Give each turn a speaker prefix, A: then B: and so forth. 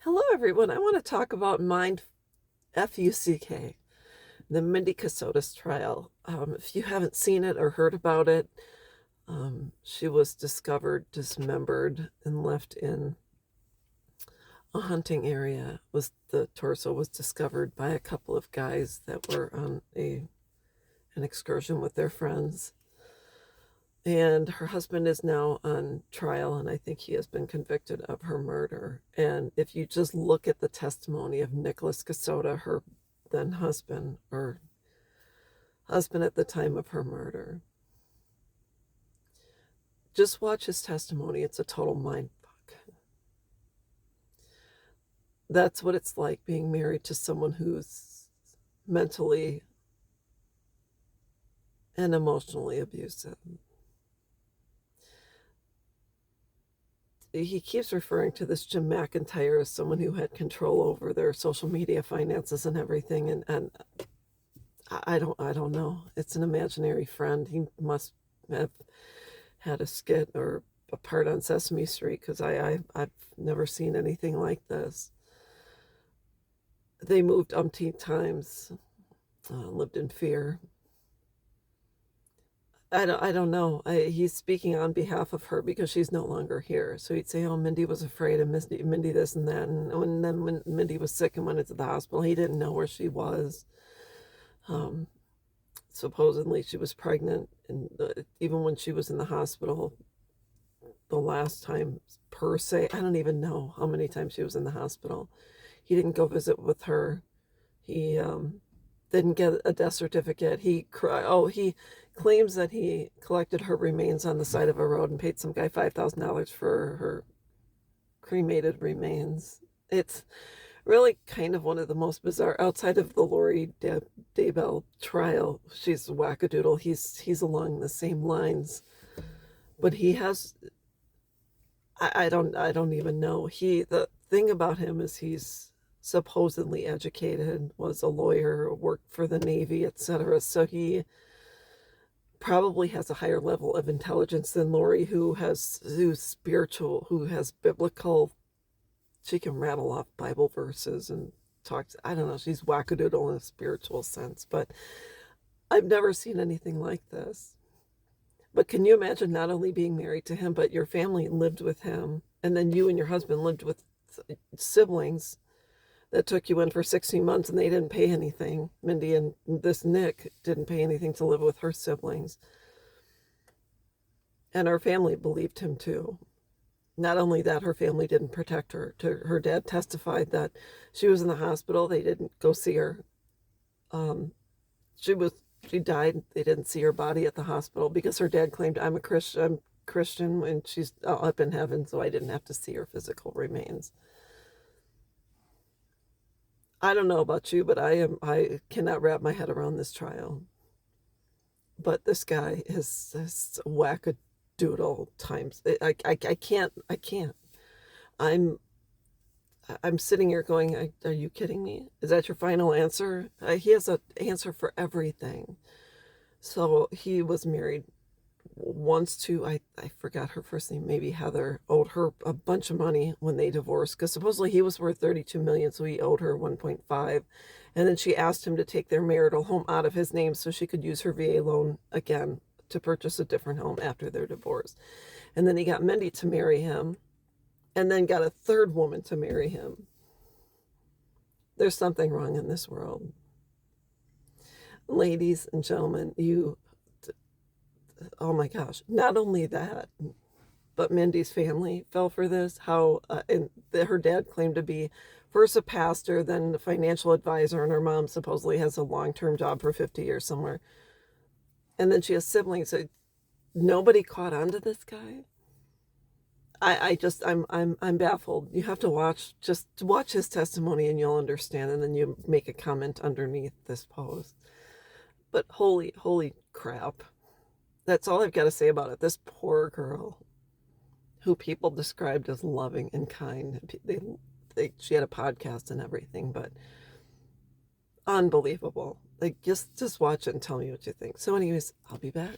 A: Hello, everyone. I want to talk about Mind F-U-C-K, the Mindy Kassotis trial. If you haven't seen it or heard about it, she was discovered dismembered and left in a hunting area. The torso was discovered by a couple of guys that were on an excursion with their friends. And her husband is now on trial, and I think he has been convicted of her murder. And if you just look at the testimony of Nicholas Kassotis, her then husband, or husband at the time of her murder, just watch his testimony. It's a total mind fuck. That's what it's like being married to someone who's mentally and emotionally abusive. He keeps referring to this Jim McIntyre as someone who had control over their social media finances and everything, and I don't know. It's an imaginary friend. He must have had a skit or a part on Sesame Street, because I've never seen anything like this. They moved umpteen times, lived in fear. I don't know. He's speaking on behalf of her because she's no longer here. So he'd say, "Oh, Mindy was afraid of Mindy this and that." And then when Mindy was sick and went into the hospital, he didn't know where she was. Supposedly she was pregnant, and even when she was in the hospital, the last time per se, I don't even know how many times she was in the hospital. He didn't go visit with her. He didn't get a death certificate. He claims that he collected her remains on the side of a road and paid some guy $5,000 for her cremated remains. It's really kind of one of the most bizarre, outside of the Lori Daybell trial. She's a wackadoodle. He's along the same lines, but he has, I don't even know. The thing about him is he's supposedly educated, was a lawyer, worked for the Navy, etc. So he probably has a higher level of intelligence than Lori, who's spiritual, who has biblical. She can rattle off Bible verses and talk. I don't know. She's wackadoodle in a spiritual sense, but I've never seen anything like this. But can you imagine not only being married to him, but your family lived with him, and then you and your husband lived with siblings that took you in for 16 months and they didn't pay anything. Mindy and this Nick didn't pay anything to live with her siblings. And our family believed him too. Not only that, her family didn't protect her. Her dad testified that she was in the hospital. They didn't go see her. She died. They didn't see her body at the hospital because her dad claimed, I'm Christian and she's up in heaven, so I didn't have to see her physical remains. I don't know about you, but I cannot wrap my head around this trial. But this guy is wackadoodle times. I can't. I'm sitting here going, are you kidding me? Is that your final answer? He has an answer for everything. So he was married once to, I forgot her first name, maybe Heather, owed her a bunch of money when they divorced, because supposedly he was worth $32 million, so he owed her 1.5. And then she asked him to take their marital home out of his name so she could use her VA loan again to purchase a different home after their divorce. And then he got Mindy to marry him, and then got a third woman to marry him. There's something wrong in this world. Ladies and gentlemen, oh my gosh, not only that, but Mindy's family fell for this. Her dad claimed to be first a pastor, then a financial advisor, and her mom supposedly has a long-term job for 50 years somewhere. And then she has siblings. So nobody caught on to this guy. I'm baffled. You have to watch his testimony and you'll understand, and then you make a comment underneath this post. But holy crap. That's all I've got to say about it. This poor girl, who people described as loving and kind. She had a podcast and everything, but unbelievable. Like, just watch it and tell me what you think. So anyways, I'll be back.